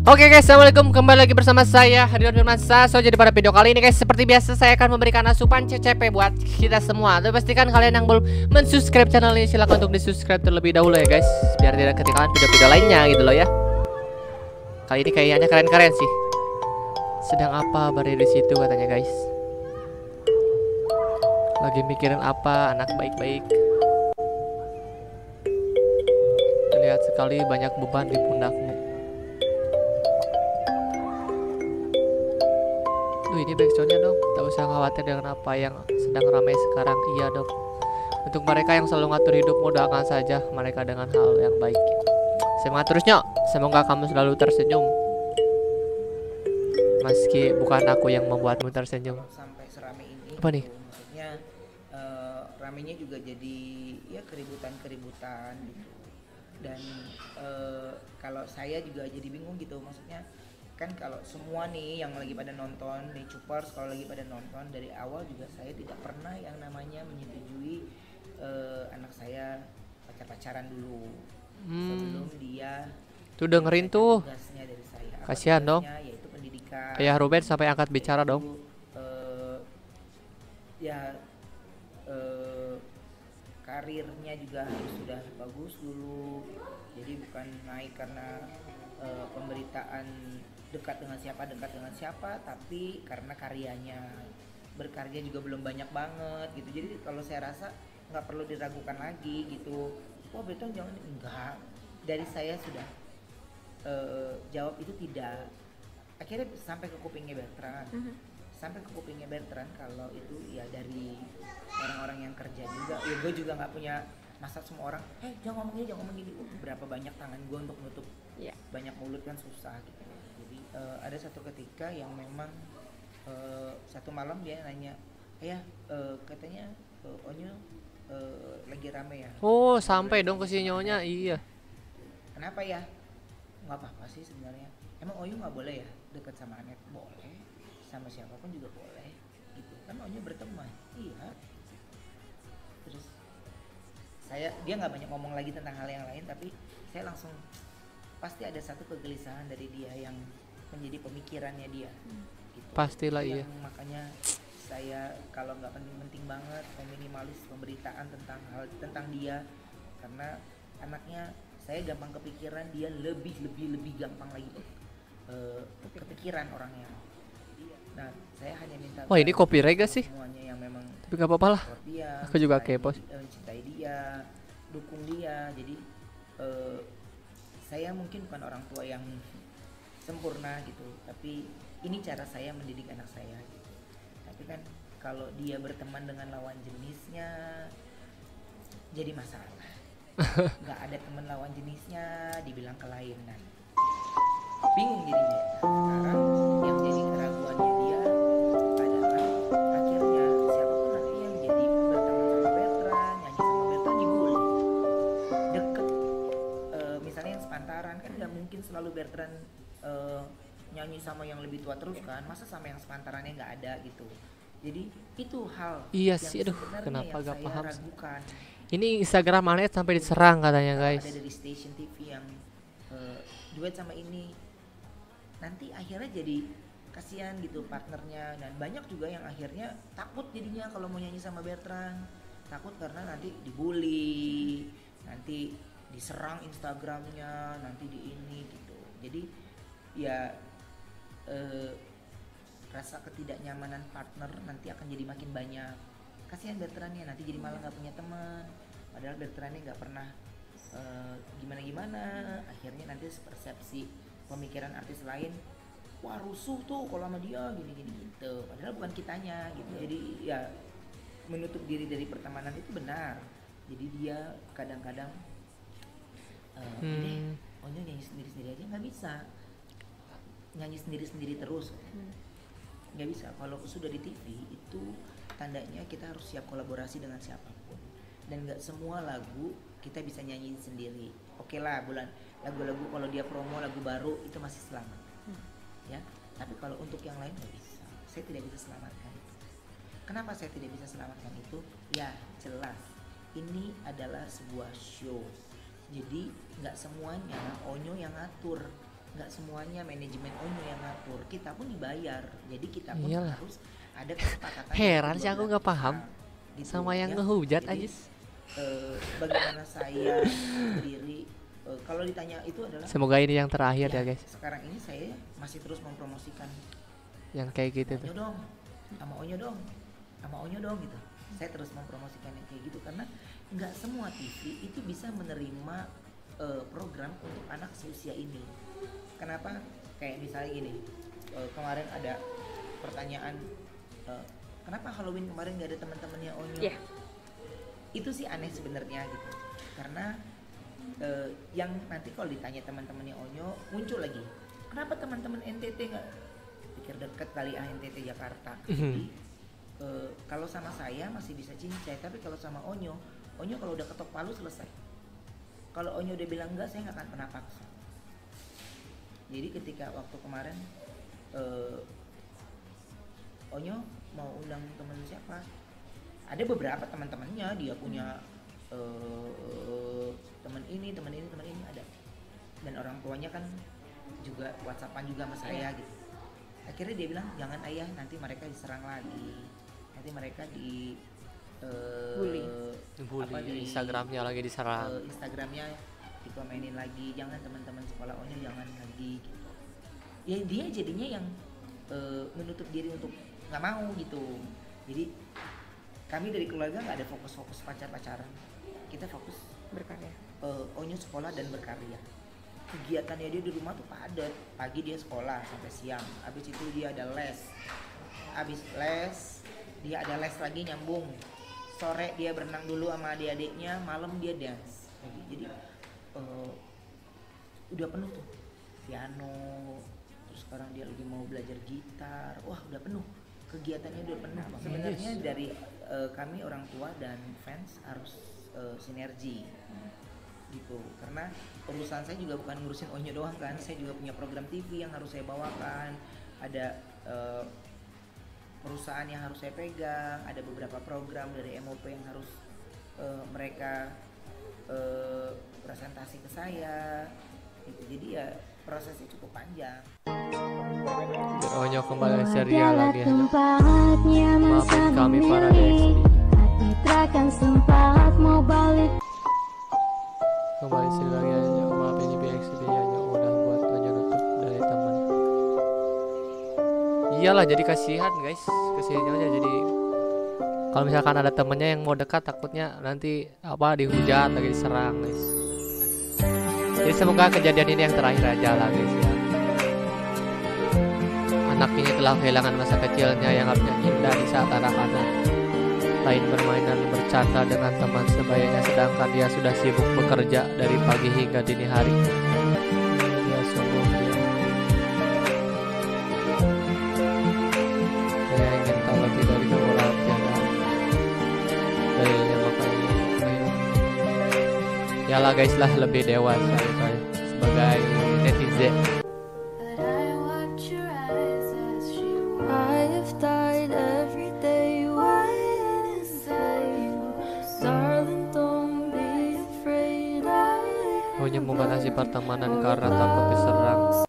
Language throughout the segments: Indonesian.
Oke guys, assalamualaikum, kembali lagi bersama saya Ridwan Firmansyah. So jadi pada video kali ini guys, seperti biasa saya akan memberikan asupan CCP buat kita semua. Dan pastikan kalian yang belum mensubscribe channel ini silahkan untuk di-subscribe terlebih dahulu ya guys, biar tidak ketinggalan video-video lainnya gitu loh ya. Kali ini kayaknya keren-keren sih. Sedang apa berdiri di situ katanya guys. Lagi mikirin apa anak baik-baik. Terlihat sekali banyak beban di pundakmu. Duh, ini backsoundnya dong. Tak usah khawatir dengan apa yang sedang ramai sekarang. Iya dong. Untuk mereka yang selalu ngatur hidupmu, doakan saja mereka dengan hal yang baik. Semangat terusnya. Semoga kamu selalu tersenyum, meski bukan aku yang membuatmu tersenyum. Sampai serame ini apa nih? Maksudnya ramenya juga jadi ya keributan gitu. Dan kalau saya juga jadi bingung gitu, maksudnya kan kalau semua nih yang lagi pada nonton nih Cupers, kalau lagi pada nonton dari awal juga saya tidak pernah yang namanya menyetujui anak saya pacaran dulu sebelum dia tuh dengerin tuh tugasnya dari saya. kasihan dong, yaitu pendidikan. Ayah Ruben sampai angkat bicara dong. Karirnya juga harus sudah bagus dulu, jadi bukan naik karena pemberitaan dekat dengan siapa, tapi karena karyanya, berkarya juga belum banyak banget gitu. Jadi kalau saya rasa nggak perlu diragukan lagi gitu. Wah betul, jangan, enggak, dari saya sudah jawab itu tidak. Akhirnya sampai ke kupingnya Bertrand, kalau itu ya dari orang-orang yang kerja juga. Ya gue juga nggak punya masa semua orang, jangan ngomong gini. Berapa banyak tangan gue untuk nutup banyak mulut kan susah gitu. Jadi ada satu ketika yang memang satu malam dia nanya, katanya Onyo lagi rame ya. Oh sampai dong ke si nyonya. Iya. Kenapa ya? Nggak apa-apa sih sebenarnya. Emang Onyo nggak boleh ya dekat sama Anet? Boleh, sama siapapun juga boleh gitu kan, Onyo berteman. Iya. Terus dia nggak banyak ngomong lagi tentang hal yang lain, tapi saya langsung pasti ada satu kegelisahan dari dia yang menjadi pemikirannya dia gitu. Pastilah. Iya, makanya saya kalau nggak penting-penting banget minimalis pemberitaan tentang dia, karena anaknya saya gampang kepikiran, dia lebih gampang lagi kepikiran orangnya. Nah saya hanya minta, wah ini copyright gak sih? semuanya yang memang, Tapi gak apa-apa lah, dia, aku juga kepo. cintai dia, dukung dia. Jadi saya mungkin bukan orang tua yang sempurna gitu, tapi ini cara saya mendidik anak saya gitu. Tapi kan kalau dia berteman dengan lawan jenisnya jadi masalah. Nggak ada teman lawan jenisnya dibilang kelainan, bingung jadinya. Sekarang yang jadi keraguannya dia adalah akhirnya siapapun nanti yang jadi berteman sama Bertrand, nyanyi sama Bertrand, dibully deket. Misalnya yang sepantaran kan nggak mungkin selalu Bertrand nyanyi sama yang lebih tua terus kan, masa sama yang sepantarannya nggak ada gitu. Jadi itu hal iya yang sih, aduh kenapa yang gak saya paham ragukan. ini Instagram Anet sampai diserang katanya guys. Ada dari stasiun TV yang duet sama ini, nanti akhirnya jadi kasihan gitu partnernya. Dan banyak juga yang akhirnya takut jadinya kalau mau nyanyi sama Bertrand, takut karena nanti dibully, nanti diserang Instagramnya, nanti di ini gitu. Jadi ya rasa ketidaknyamanan partner nanti akan jadi makin banyak. Kasihan Bertrandnya, nanti jadi malah nggak punya teman, padahal Bertrandnya nggak pernah gimana, akhirnya nanti persepsi pemikiran artis lain, wah rusuh tuh kalau sama dia gini gitu, padahal bukan kitanya gitu. Jadi ya menutup diri dari pertemanan itu benar. Jadi dia kadang-kadang ini Onyo nyanyi sendiri aja nggak bisa, nyanyi sendiri terus nggak bisa. Kalau sudah di TV itu tandanya kita harus siap kolaborasi dengan siapapun, dan nggak semua lagu kita bisa nyanyiin sendiri. Oke lah, lagu-lagu kalau dia promo lagu baru itu masih selamat ya, tapi kalau untuk yang lain nggak bisa. Saya tidak bisa selamatkan itu. Kenapa saya tidak bisa selamatkan itu? Ya jelas ini adalah sebuah show, jadi nggak semuanya Onyo yang ngatur. nggak semuanya manajemen Onyo yang ngatur, kita pun dibayar, jadi kita pun Iyalah. harus ada kesepakatan. Heran dari sih aku kedua nggak belah paham pihak, gitu, sama yang ya. ngehujat Jadi, aja. bagaimana saya sendiri, kalau ditanya itu adalah Semoga ini yang terakhir ya guys, sekarang ini saya masih terus mempromosikan yang kayak gitu Onyo tuh. dong, sama Onyo dong, sama Onyo dong gitu. Saya terus mempromosikan yang kayak gitu karena nggak semua TV itu bisa menerima program untuk anak seusia ini. Kenapa? Kayak misalnya gini, kemarin ada pertanyaan, kenapa Halloween kemarin nggak ada teman-temannya Onyo? Iya. Itu sih aneh sebenarnya gitu, karena yang nanti kalau ditanya teman-temannya Onyo muncul lagi, kenapa teman-teman NTT nggak, pikir deket kali NTT Jakarta. Jadi kalau sama saya masih bisa cincai, tapi kalau sama Onyo kalau udah ketok palu selesai. Kalau Onyo udah bilang enggak, saya nggak akan pernah paksa. Jadi ketika waktu kemarin Onyo mau undang temen siapa, ada beberapa teman-temannya, dia punya teman ini ada, dan orang tuanya kan juga WhatsAppan juga sama saya gitu. Akhirnya dia bilang jangan ayah, nanti mereka diserang lagi, nanti mereka di Bully. apa, di Instagramnya lagi diserang. Instagramnya dikomenin lagi, jangan teman-teman sekolah Onyo jangan lagi gitu. Ya dia jadinya yang menutup diri untuk nggak mau gitu. Jadi kami dari keluarga nggak ada fokus pacar-pacaran, kita fokus Berkarya. Onyo sekolah dan berkarya. Kegiatannya dia di rumah tuh padat, pagi dia sekolah sampai siang, habis itu dia ada les, habis les dia ada les lagi nyambung, sore dia berenang dulu sama adik-adiknya, malam dia dance. Jadi udah penuh tuh, piano, terus sekarang dia lagi mau belajar gitar, wah udah penuh, kegiatannya udah penuh. Sebenarnya dari kami orang tua dan fans harus sinergi gitu, karena perusahaan saya juga bukan ngurusin Onyo doang kan, saya juga punya program TV yang harus saya bawakan, ada perusahaan yang harus saya pegang, ada beberapa program dari MOP yang harus mereka presentasi ke saya gitu. Jadi ya prosesnya cukup panjang. Onyo kembali ceria lagi ya. Tempatnya Maafin kami para DXD. hati takkan sempat mau balik. Kembali sini lagi aja. Maaf ini BXD nya udah buat Onyo nutup dari teman. Iyalah, jadi kasihan guys, kasihan aja. Jadi kalau misalkan ada temennya yang mau dekat, takutnya nanti apa dihujat lagi, diserang guys. Jadi semoga kejadian ini yang terakhir aja lah guys ya. Anak ini telah kehilangan masa kecilnya yang harusnya indah di saat anak-anak lain bermain dan bercanda dengan teman sebayanya, sedangkan dia sudah sibuk bekerja dari pagi hingga dini hari. Ya sungguh dia ingin tahu lebih dari orang tiada dalilnya, makanya ya lah guys lah, lebih dewasa gitu ya, sebagai netizen. Hanya membatasi pertemanan karena takut diserang.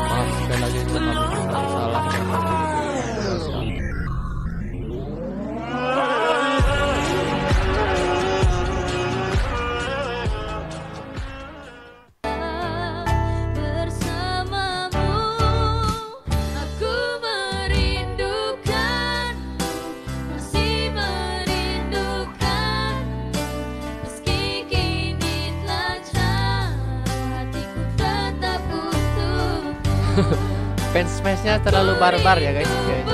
Maaf sekali lagi kalau kita salah dan fans-fansnya terlalu barbar ya guys kayaknya.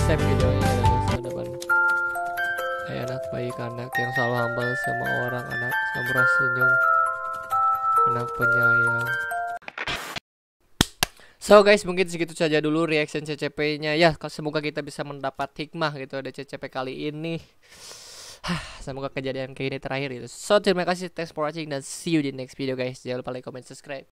Save videonya guys, depan. Anak baik, anak yang selalu humble sama orang, anak samurah senyum, anak penyayang. So guys, mungkin segitu saja dulu reaction CCP-nya ya. Semoga kita bisa mendapat hikmah gitu dari CCP kali ini. Semoga kejadian kayak ini terakhir gitu. So terima kasih, thanks for watching, dan see you di next video guys. Jangan lupa like, comment, subscribe.